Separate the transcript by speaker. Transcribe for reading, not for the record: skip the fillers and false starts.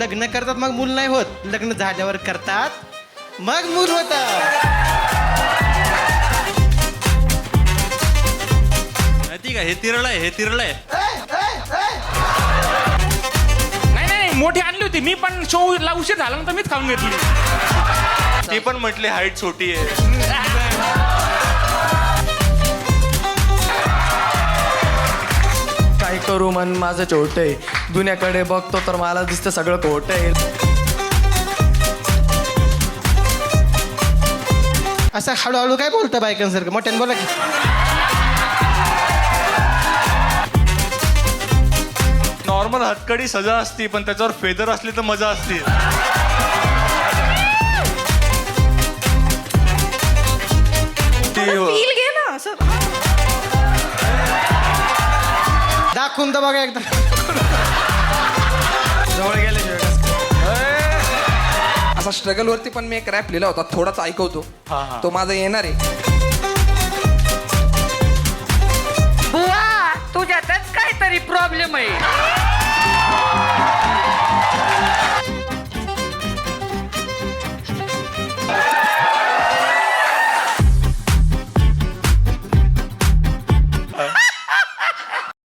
Speaker 1: लग्न करतात मग मूल नाही होत, लग्न झाल्यावर करतात मग मूल होतं.
Speaker 2: माहिती का, हे तिरळ आहे, हे तिरळ आहे.
Speaker 3: नाही मोठी आणली होती मी, पण शोला उशीर झाला ना तर मीच खाऊन घेतली.
Speaker 2: ती पण म्हटली हाईट छोटी आहे.
Speaker 4: काय करू मन माझं छोट आहे, दुनियाकडे बघतो तर मला दिसतं सगळं खोट आहे.
Speaker 1: असं हळूहळू काय बोलतं बायकांसारखं, मोठ्याने बोला की.
Speaker 2: नॉर्मल हातकडी सजा असती, पण त्याच्यावर फेदर असली तर मजा असते.
Speaker 5: फील घे ना असं.
Speaker 1: दाखवून तर बघा एकदा.
Speaker 4: जवळ गेले
Speaker 6: असा स्ट्रगल वरती पण मी एक रॅप लिहिला होता, थोडाच ऐकवतो. तो माझा येणार आहे.
Speaker 5: बुवा तुझ्यातच काहीतरी प्रॉब्लेम आहे.